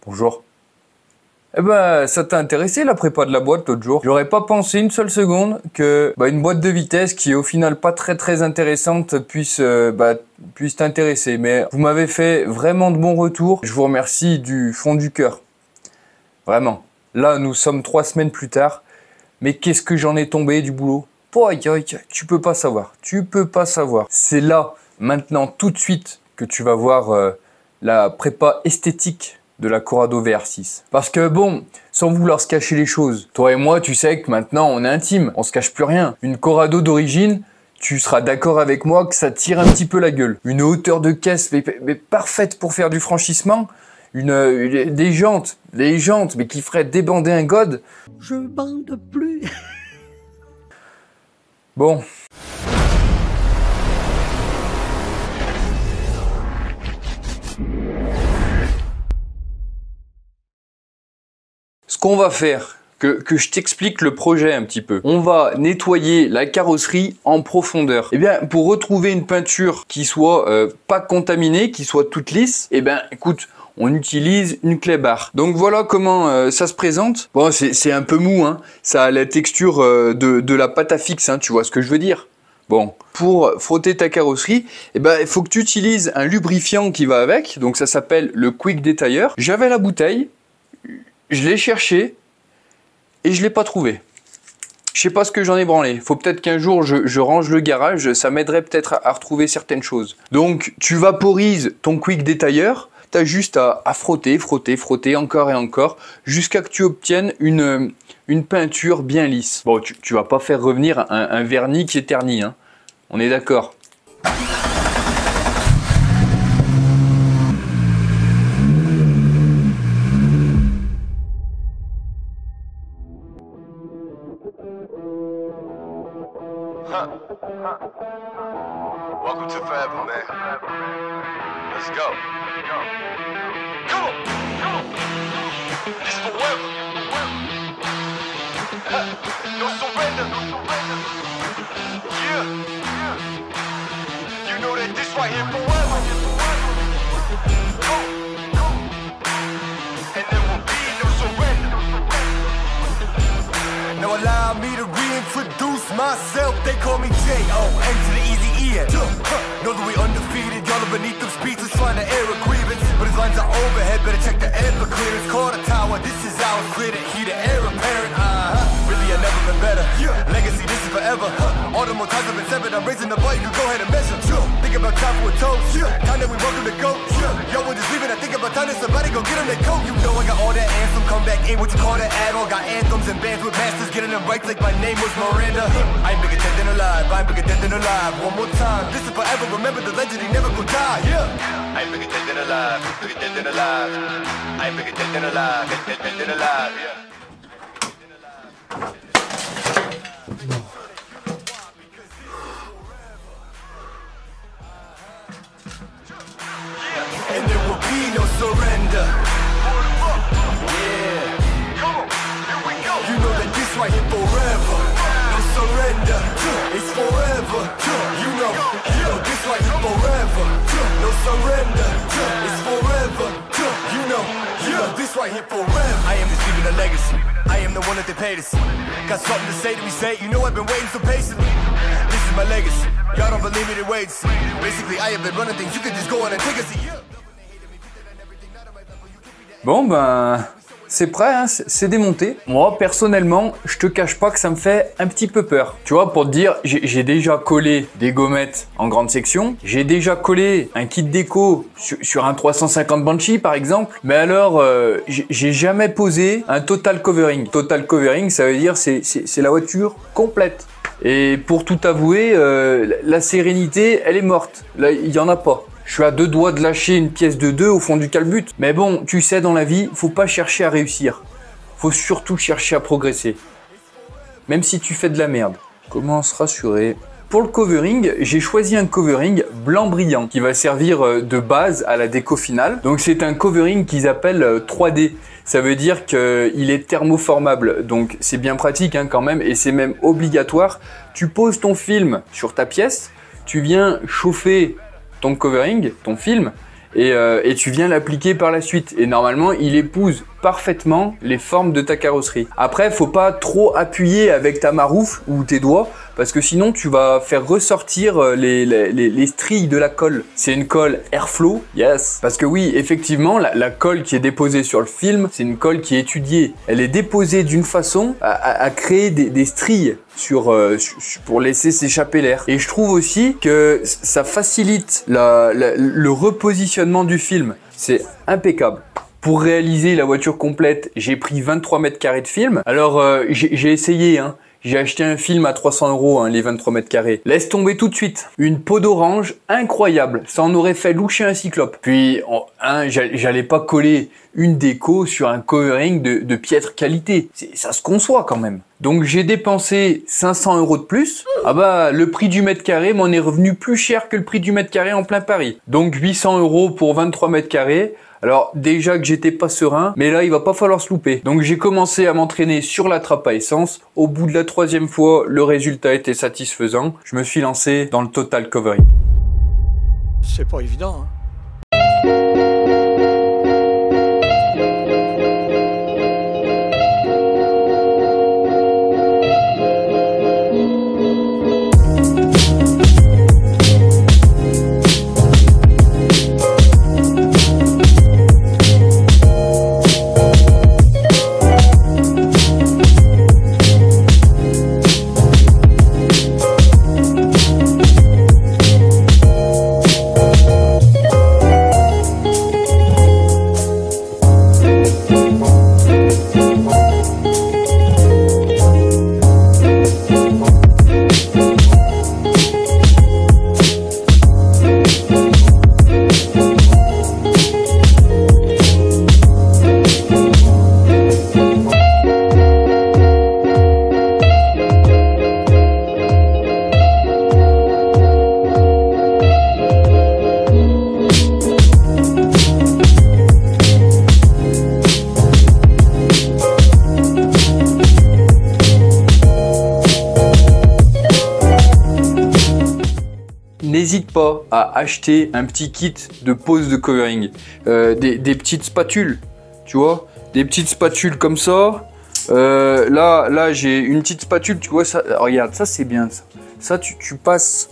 Bonjour. Eh ben, ça t'a intéressé la prépa de la boîte l'autre jour? J'aurais pas pensé une seule seconde que une boîte de vitesse qui est au final pas très intéressante puisse t'intéresser. Mais vous m'avez fait vraiment de bons retours. Je vous remercie du fond du cœur. Vraiment. Là, nous sommes 3 semaines plus tard. Mais qu'est-ce que j'en ai tombé du boulot? Tu peux pas savoir. Tu peux pas savoir. C'est là, maintenant, tout de suite, que tu vas voir la prépa esthétique de la Corrado VR6. Parce que bon, sans vouloir se cacher les choses, toi et moi, tu sais que maintenant on est intime, on se cache plus rien. Une Corrado d'origine, tu seras d'accord avec moi que ça tire un petit peu la gueule. Une hauteur de caisse mais parfaite pour faire du franchissement. Des jantes, mais qui feraient débander un god. Je bande plus. Bon. Ce qu'on va faire, que je t'explique le projet un petit peu. On va nettoyer la carrosserie en profondeur. Eh bien, pour retrouver une peinture qui soit pas contaminée, qui soit toute lisse, eh bien, écoute, on utilise une clé barre. Donc voilà comment ça se présente. Bon, c'est un peu mou, hein. Ça a la texture de la pâte à fixe, hein, tu vois ce que je veux dire. Bon, pour frotter ta carrosserie, eh ben, il faut que tu utilises un lubrifiant qui va avec. Donc ça s'appelle le Quick Detailleur. J'avais la bouteille. Je l'ai cherché et je l'ai pas trouvé. Je sais pas ce que j'en ai branlé. Faut peut-être qu'un jour je range le garage, ça m'aiderait peut-être à retrouver certaines choses. Donc tu vaporises ton Quick Detailleur, tu as juste à frotter encore et encore jusqu'à que tu obtiennes une peinture bien lisse. Bon, tu vas pas faire revenir un vernis qui est terni, hein. On est d'accord. Welcome to Forever, man. Let's go. Come on. This forever. No surrender. Yeah. You know that this right here forever. And there will be no surrender. Now allow me to reintroduce myself. They call me J.O.N. to the easy E-N. Know that we undefeated. Y'all are beneath them speeches trying to air a grievance. But his lines are overhead. Better check the air for clearance. Call the tower. This is ours. Clear the heat. The air apparent. Really, I've never been better. Legacy, this is forever. All the more times I've been severed. I'm raising the bar. You can go ahead and measure. Think about time for a toast. Time that we welcome to go. Yo, we're just leaving. I think about time that somebody go get them their coat. You know I got all that anthem. Come back in. What you call that add-on? Got anthems and bands with masters. Getting them right like my name was Miranda. I ain't bigger dead than alive. I ain't bigger dead than alive. One more time. This is forever. Remember the legend. He never gon' die. Yeah. I ain't bigger dead than alive. Bigger dead than alive. I ain't bigger dead than alive. Dead than alive. Yeah. And there will be no surrender. Yeah. Come on, here we go. You know that this right here forever. No surrender. It's forever. You know this right here forever. No surrender. It's forever. You know this right here forever. I am just leaving a legacy. I am the one that they paid to see. Got something to say to me, say. You know I've been waiting so patiently. This is my legacy. Y'all don't believe me, then wait and see. Basically, I have been running things. You can just go on and take a seat. Bon ben, c'est prêt, hein, c'est démonté. Moi, personnellement, je te cache pas que ça me fait un petit peu peur. Tu vois, pour te dire, j'ai déjà collé des gommettes en grande section. J'ai déjà collé un kit déco sur un 350 Banshee, par exemple. Mais alors, j'ai jamais posé un total covering. Total covering, ça veut dire c'est la voiture complète. Et pour tout avouer, la sérénité, elle est morte. Là, il y en a pas. Je suis à 2 doigts de lâcher une pièce de 2 au fond du calbut. Mais bon, tu sais, dans la vie, faut pas chercher à réussir. Faut surtout chercher à progresser. Même si tu fais de la merde. Comment se rassurer? Pour le covering, j'ai choisi un covering blanc brillant qui va servir de base à la déco finale. Donc c'est un covering qu'ils appellent 3D. Ça veut dire qu'il est thermoformable. Donc c'est bien pratique hein, quand même et c'est même obligatoire. Tu poses ton film sur ta pièce, tu viens chauffer ton covering, ton film, et tu viens l'appliquer par la suite. Et normalement, il épouse parfaitement les formes de ta carrosserie. Après, faut pas trop appuyer avec ta maroufle ou tes doigts parce que sinon tu vas faire ressortir les stries de la colle. C'est une colle Airflow, yes. Parce que oui, effectivement, la colle qui est déposée sur le film, c'est une colle qui est étudiée. Elle est déposée d'une façon à créer des stries pour laisser s'échapper l'air. Et je trouve aussi que ça facilite le repositionnement du film. C'est impeccable. Pour réaliser la voiture complète, j'ai pris 23 mètres carrés de film. Alors, j'ai essayé, hein. J'ai acheté un film à 300 €, hein, les 23 mètres carrés. Laisse tomber tout de suite. Une peau d'orange incroyable. Ça en aurait fait loucher un cyclope. Puis, j'allais pas coller une déco sur un covering de piètre qualité. Ça se conçoit quand même. Donc, j'ai dépensé 500 € de plus. Ah bah, le prix du mètre carré m'en est revenu plus cher que le prix du mètre carré en plein Paris. Donc, 800 € pour 23 mètres carrés. Alors déjà que j'étais pas serein, mais là il va pas falloir se louper. Donc j'ai commencé à m'entraîner sur la trappe à essence. Au bout de la 3e fois, le résultat était satisfaisant. Je me suis lancé dans le total covering. C'est pas évident, hein. N'hésite pas à acheter un petit kit de pose de covering, des petites spatules, tu vois, des petites spatules comme ça. Là j'ai une petite spatule, tu vois, ça, regarde, ça c'est bien ça. Ça tu passes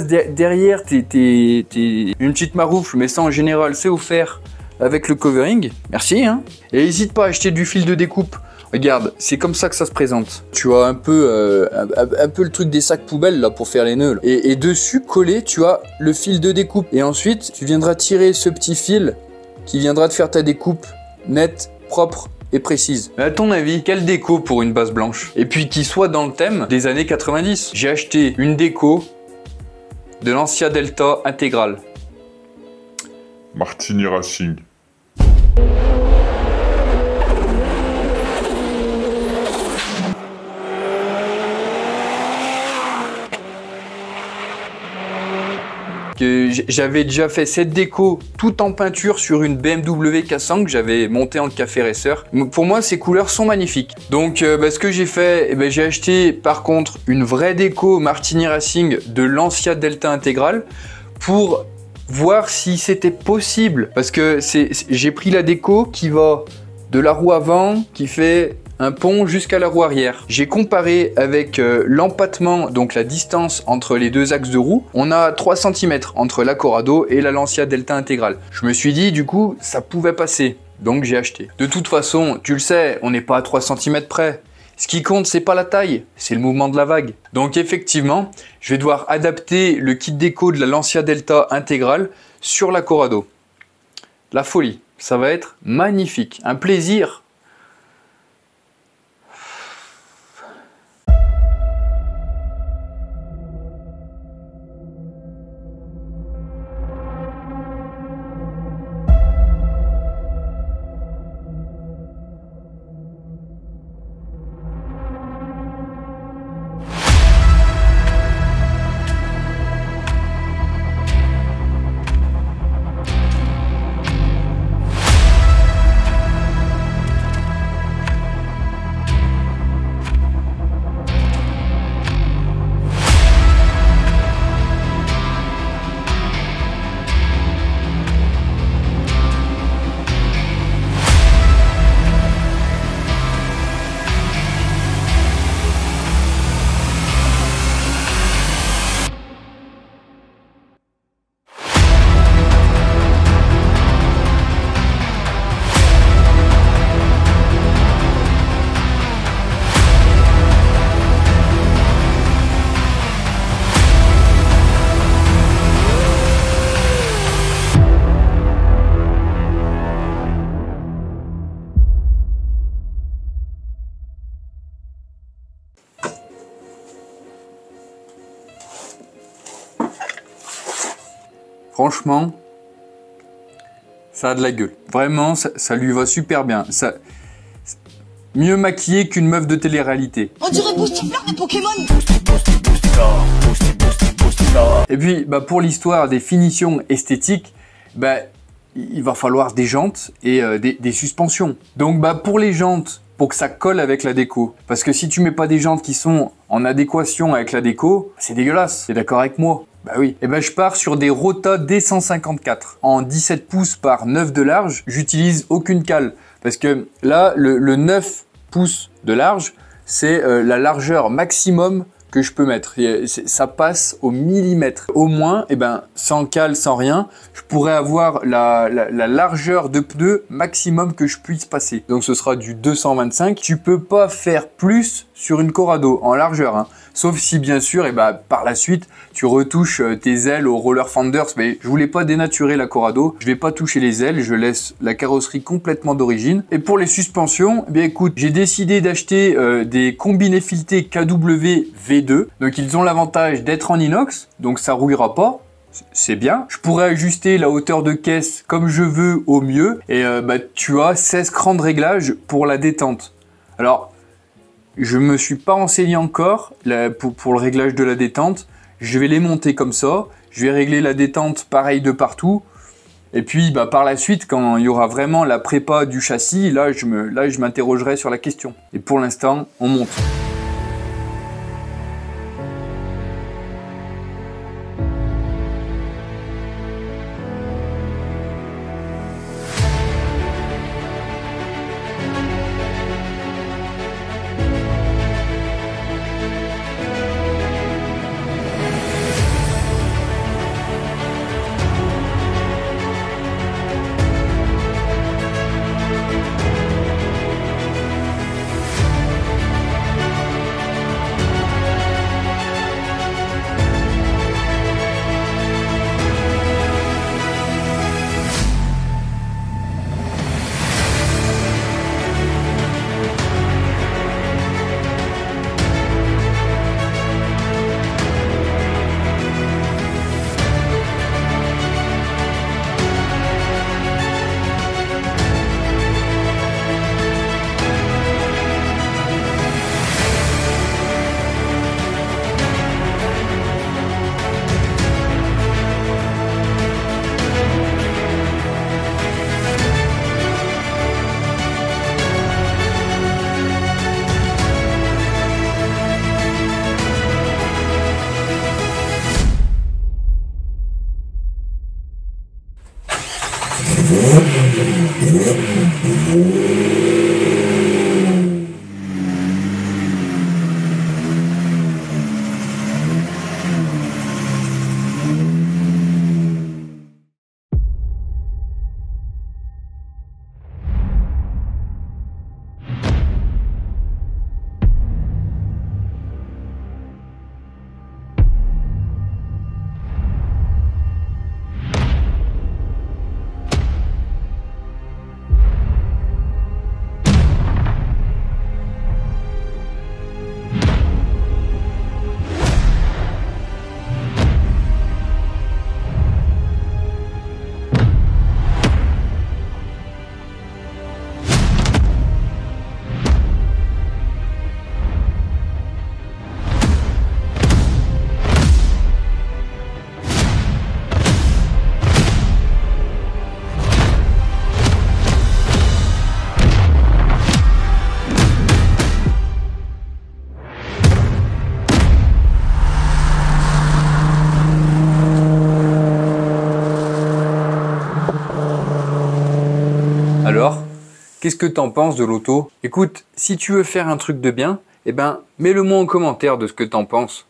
derrière une petite maroufle, mais ça en général c'est offert avec le covering. Merci, hein. Et n'hésite pas à acheter du fil de découpe. Regarde, c'est comme ça que ça se présente. Tu as un peu le truc des sacs poubelles là pour faire les nœuds. Et dessus, collé, tu as le fil de découpe. Et ensuite, tu viendras tirer ce petit fil qui viendra te faire ta découpe nette, propre et précise. Mais à ton avis, quelle déco pour une base blanche? Et puis qui soit dans le thème des années 90. J'ai acheté une déco de Lancia Delta intégrale. Martini Racing. Que j'avais déjà fait cette déco tout en peinture sur une BMW K100 que j'avais montée en café racer. Pour moi, ces couleurs sont magnifiques. Donc, ce que j'ai fait, j'ai acheté par contre une vraie déco Martini Racing de Lancia Delta intégrale pour voir si c'était possible. Parce que j'ai pris la déco qui va de la roue avant, qui fait un pont jusqu'à la roue arrière. J'ai comparé avec l'empattement, donc la distance entre les deux axes de roue. On a 3 cm entre la Corrado et la Lancia Delta intégrale. Je me suis dit, du coup, ça pouvait passer. Donc j'ai acheté. De toute façon, tu le sais, on n'est pas à 3 cm près. Ce qui compte, c'est pas la taille, c'est le mouvement de la vague. Donc effectivement, je vais devoir adapter le kit déco de la Lancia Delta intégrale sur la Corrado. La folie, ça va être magnifique, un plaisir. Franchement, ça a de la gueule. Vraiment, ça lui va super bien. Mieux maquillé qu'une meuf de télé-réalité. On dirait Boostifleur de Pokémon. Et puis, pour l'histoire des finitions esthétiques, il va falloir des jantes et des suspensions. Donc, pour les jantes, pour que ça colle avec la déco. Parce que si tu mets pas des jantes qui sont en adéquation avec la déco, c'est dégueulasse. T'es d'accord avec moi? Bah oui. Et je pars sur des Rota D154 en 17 pouces par 9 de large. J'utilise aucune cale parce que là, le 9 pouces de large, c'est la largeur maximum que je peux mettre. Ça passe au millimètre. Au moins, sans cale, sans rien, je pourrais avoir la largeur de pneu maximum que je puisse passer. Donc ce sera du 225. Tu peux pas faire plus sur une Corrado en largeur, hein. Sauf si bien sûr, par la suite, tu retouches tes ailes au roller fenders. Mais je voulais pas dénaturer la Corrado. Je vais pas toucher les ailes. Je laisse la carrosserie complètement d'origine. Et pour les suspensions, écoute, j'ai décidé d'acheter des combinés filetés KW V2. Donc ils ont l'avantage d'être en inox. Donc ça rouillera pas. C'est bien. Je pourrais ajuster la hauteur de caisse comme je veux au mieux. Et tu as 16 crans de réglage pour la détente. Alors, je me suis pas renseigné encore pour le réglage de la détente. Je vais les monter comme ça. Je vais régler la détente pareil de partout. Et puis par la suite, quand il y aura vraiment la prépa du châssis, là je m'interrogerai sur la question. Et pour l'instant, on monte. Alors, qu'est-ce que t'en penses de l'auto? Écoute, si tu veux faire un truc de bien, mets-le moi en commentaire de ce que t'en penses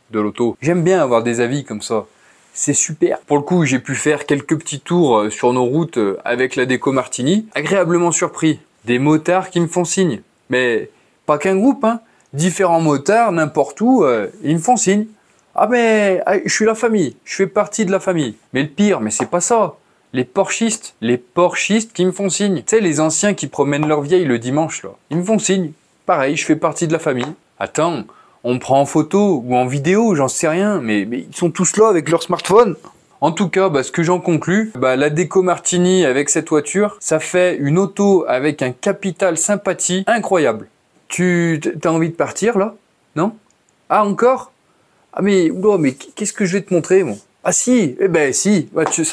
de l'auto. J'aime bien avoir des avis comme ça. C'est super. Pour le coup, j'ai pu faire quelques petits tours sur nos routes avec la déco Martini. Agréablement surpris. Des motards qui me font signe. Mais pas qu'un groupe, hein. Différents motards, n'importe où, ils me font signe. Ah je suis la famille, je fais partie de la famille. Mais le pire, c'est pas ça. Les Porschistes qui me font signe. Tu sais, les anciens qui promènent leur vieille le dimanche, là. Ils me font signe. Pareil, je fais partie de la famille. Attends, on me prend en photo ou en vidéo, j'en sais rien, mais ils sont tous là avec leur smartphone. En tout cas, ce que j'en conclus, la déco Martini avec cette voiture, ça fait une auto avec un capital sympathie incroyable. Tu as envie de partir là? Non? Ah encore? Ah mais qu'est-ce que je vais te montrer moi? Ah si, si,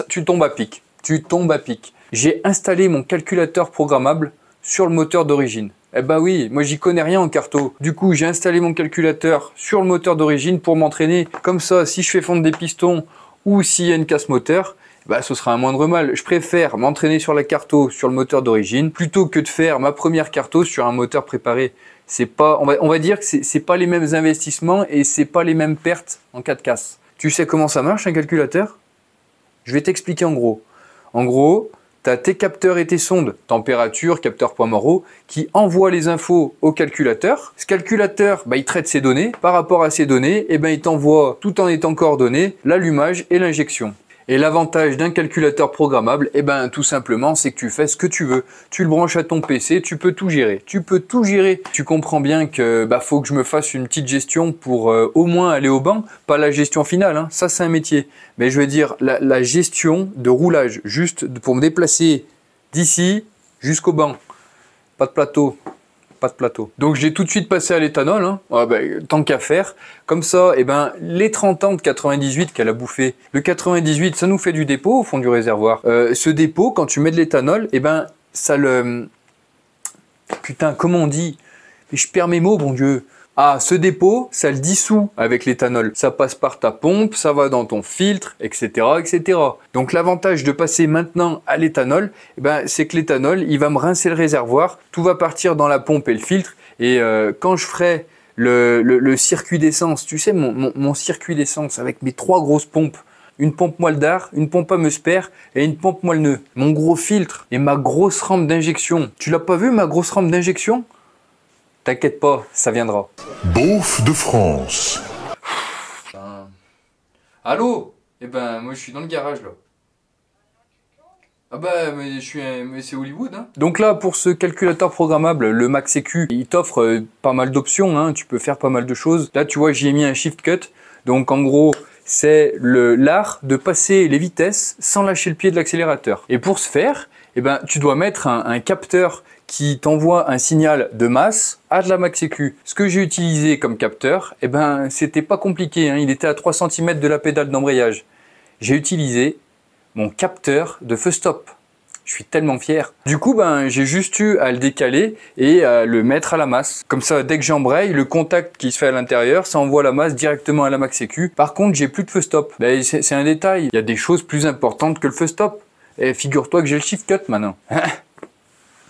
tu tombes à pic. Tu tombes à pic. J'ai installé mon calculateur programmable sur le moteur d'origine. Oui, moi j'y connais rien en carto. Du coup, j'ai installé mon calculateur sur le moteur d'origine pour m'entraîner. Comme ça, si je fais fondre des pistons ou s'il y a une casse moteur, ce sera un moindre mal. Je préfère m'entraîner sur la carto sur le moteur d'origine plutôt que de faire ma première carto sur un moteur préparé. C'est pas, on va dire que c'est pas les mêmes investissements et c'est pas les mêmes pertes en cas de casse. Tu sais comment ça marche un calculateur? Je vais t'expliquer en gros. En gros, tu as tes capteurs et tes sondes, température, capteur point Morrow, qui envoient les infos au calculateur. Ce calculateur, il traite ces données. Par rapport à ces données, il t'envoie, tout en étant coordonné, l'allumage et l'injection. Et l'avantage d'un calculateur programmable, tout simplement, c'est que tu fais ce que tu veux. Tu le branches à ton PC, tu peux tout gérer. Tu peux tout gérer. Tu comprends bien que faut que je me fasse une petite gestion pour au moins aller au banc. Pas la gestion finale, hein. Ça c'est un métier. Mais je veux dire la gestion de roulage, juste pour me déplacer d'ici jusqu'au banc. Pas de plateau. Pas de plateau. Donc j'ai tout de suite passé à l'éthanol, hein. Tant qu'à faire. Comme ça, les 30 ans de 98 qu'elle a bouffé, le 98, ça nous fait du dépôt au fond du réservoir. Ce dépôt, quand tu mets de l'éthanol, ça le... Putain, comment on dit? Je perds mes mots, bon Dieu. Ah, ce dépôt, ça le dissout avec l'éthanol. Ça passe par ta pompe, ça va dans ton filtre, etc., etc. Donc l'avantage de passer maintenant à l'éthanol, c'est que l'éthanol, il va me rincer le réservoir, tout va partir dans la pompe et le filtre. Et quand je ferai le circuit d'essence, tu sais, mon circuit d'essence avec mes 3 grosses pompes, une pompe moelle d'art, une pompe à meusper et une pompe moelle nœud. Mon gros filtre et ma grosse rampe d'injection. Tu l'as pas vu, ma grosse rampe d'injection? T'inquiète pas, ça viendra. Beauf de France. Allô? Moi je suis dans le garage là. Mais c'est Hollywood, hein. Donc là, pour ce calculateur programmable, le Max EQ, il t'offre pas mal d'options, hein. Tu peux faire pas mal de choses. Là, tu vois, j'y ai mis un shift cut. Donc en gros, c'est l'art de passer les vitesses sans lâcher le pied de l'accélérateur. Et pour ce faire, tu dois mettre un capteur qui t'envoie un signal de masse à de la Max EQ. Ce que j'ai utilisé comme capteur, c'était pas compliqué, hein. Il était à 3 cm de la pédale d'embrayage. J'ai utilisé mon capteur de feu stop. Je suis tellement fier. Du coup, j'ai juste eu à le décaler et à le mettre à la masse. Comme ça, dès que j'embraye, le contact qui se fait à l'intérieur, ça envoie la masse directement à la Max EQ. Par contre, j'ai plus de feu stop. C'est un détail. Il y a des choses plus importantes que le feu stop. Et figure-toi que j'ai le shift cut maintenant.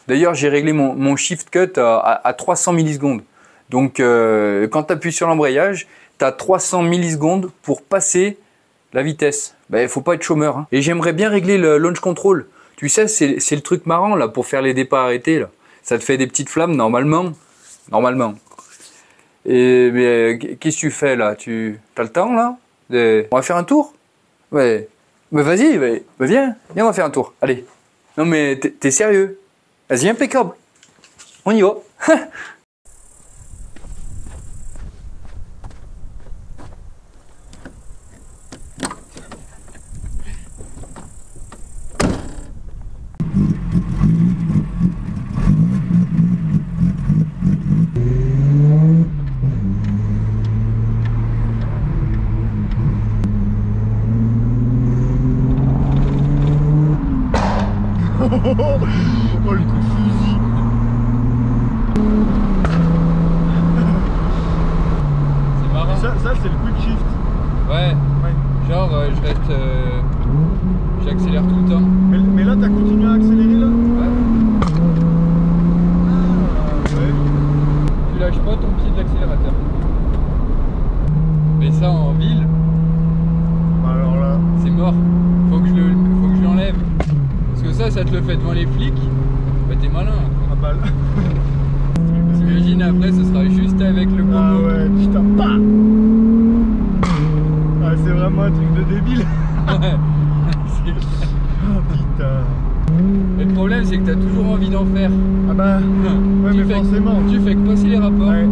D'ailleurs, j'ai réglé mon shift cut à 300 millisecondes. Donc, quand tu appuies sur l'embrayage, tu as 300 millisecondes pour passer la vitesse. Il faut pas être chômeur, hein. Et j'aimerais bien régler le launch control. Tu sais, c'est le truc marrant là pour faire les départs arrêtés. Là. Ça te fait des petites flammes normalement. Et qu'est-ce que tu fais là? Tu as le temps là? On va faire un tour? Ouais. Mais vas-y, viens, on va faire un tour. Allez. Non mais t'es sérieux? Vas-y, impeccable. On y va. Oh le coup de fusil. C'est marrant. Ça c'est le quick shift. Ouais. Genre je reste... j'accélère tout le temps. Mais là t'as continué à accélérer là? Ouais. Ouais. Tu lâches pas ton pied de l'accélérateur. Mais ça en ville... Alors là... c'est mort. Faut que je l'enlève. Parce que ça te le fait devant les flics. T'es malin. Ah bah là... T'imagines après ce sera juste avec le combo. Ah ouais, putain, pas. Ah c'est vraiment un truc de débile. Ouais. Oh putain. Et le problème c'est que t'as toujours envie d'en faire. Ah bah... Ouais mais forcément. Tu fais que passer les rapports. Ouais.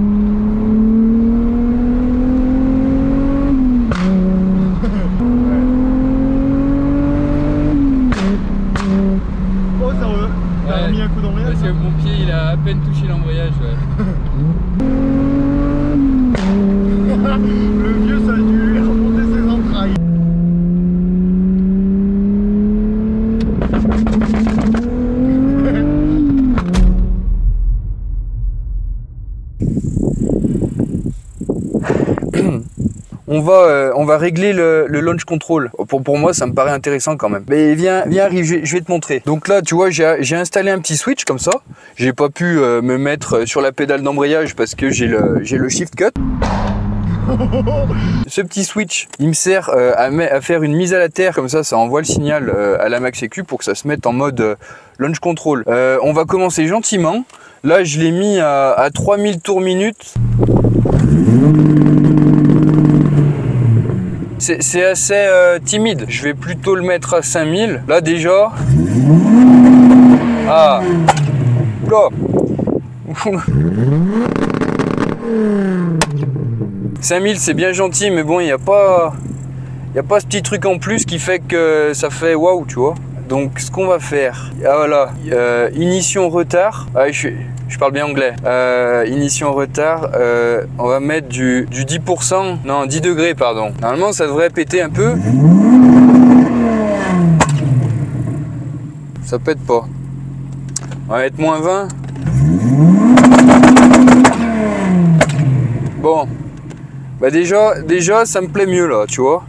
on va régler le launch control. Pour moi, ça me paraît intéressant quand même. Mais viens, arrive, je vais te montrer. Donc là, tu vois, j'ai installé un petit switch comme ça. J'ai pas pu me mettre sur la pédale d'embrayage parce que j'ai le shift cut. Ce petit switch, il me sert à faire une mise à la terre, comme ça envoie le signal à la Max EQ pour que ça se mette en mode launch control. On va commencer gentiment. Là, je l'ai mis à 3000 tours minute. C'est assez timide. Je vais plutôt le mettre à 5000. Là déjà. Ah. Oula. 5000 c'est bien gentil, mais bon, il n'y a pas ce petit truc en plus qui fait que ça fait waouh, tu vois. Donc ce qu'on va faire, ah voilà, ignition retard, ah, je parle bien anglais, ignition retard, on va mettre du 10%, non 10 degrés pardon. Normalement ça devrait péter un peu. Ça pète pas. On va mettre moins 20. Bon. Bah déjà ça me plaît mieux là, tu vois.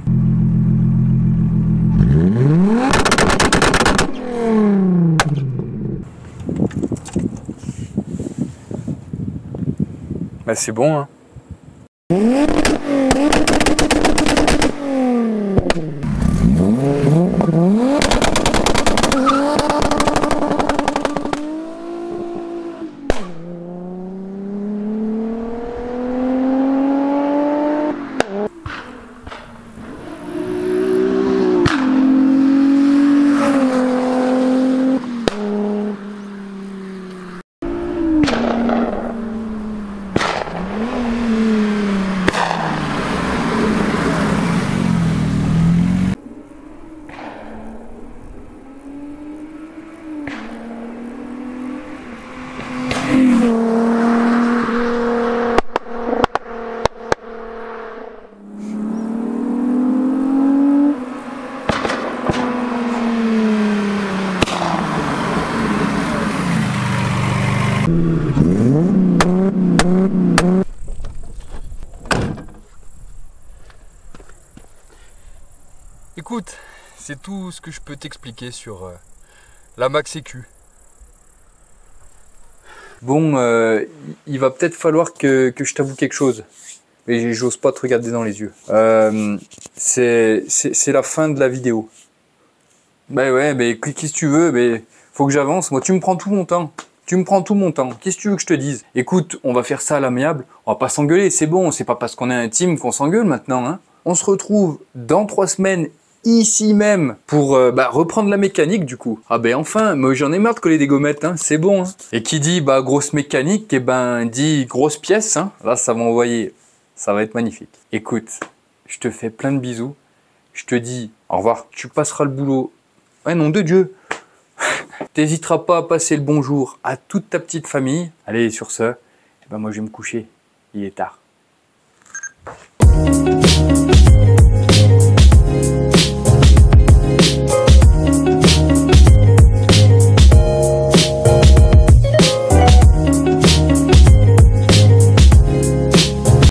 Bah c'est bon hein. Écoute, c'est tout ce que je peux t'expliquer sur la Max EQ. Bon, il va peut-être falloir que je t'avoue quelque chose. Mais j'ose pas te regarder dans les yeux. C'est la fin de la vidéo. Bah ouais, mais qu'est-ce que tu veux? Mais faut que j'avance. Moi, tu me prends tout mon temps. Tu me prends tout mon temps. Qu'est-ce que tu veux que je te dise? Écoute, on va faire ça à l'amiable. On va pas s'engueuler, c'est bon. C'est pas parce qu'on est intime qu'on s'engueule maintenant. Hein. On se retrouve dans 3 semaines ici même pour reprendre la mécanique du coup. Ah ben enfin, moi j'en ai marre de coller des gommettes, hein. C'est bon. Hein. Et qui dit grosse mécanique, et dit grosse pièce. Hein. Là, ça va envoyer. Ça va être magnifique. Écoute, je te fais plein de bisous. Je te dis au revoir. Tu passeras le boulot. Ouais, nom de Dieu. T'hésiteras pas à passer le bonjour à toute ta petite famille. Allez, sur ce, moi je vais me coucher. Il est tard.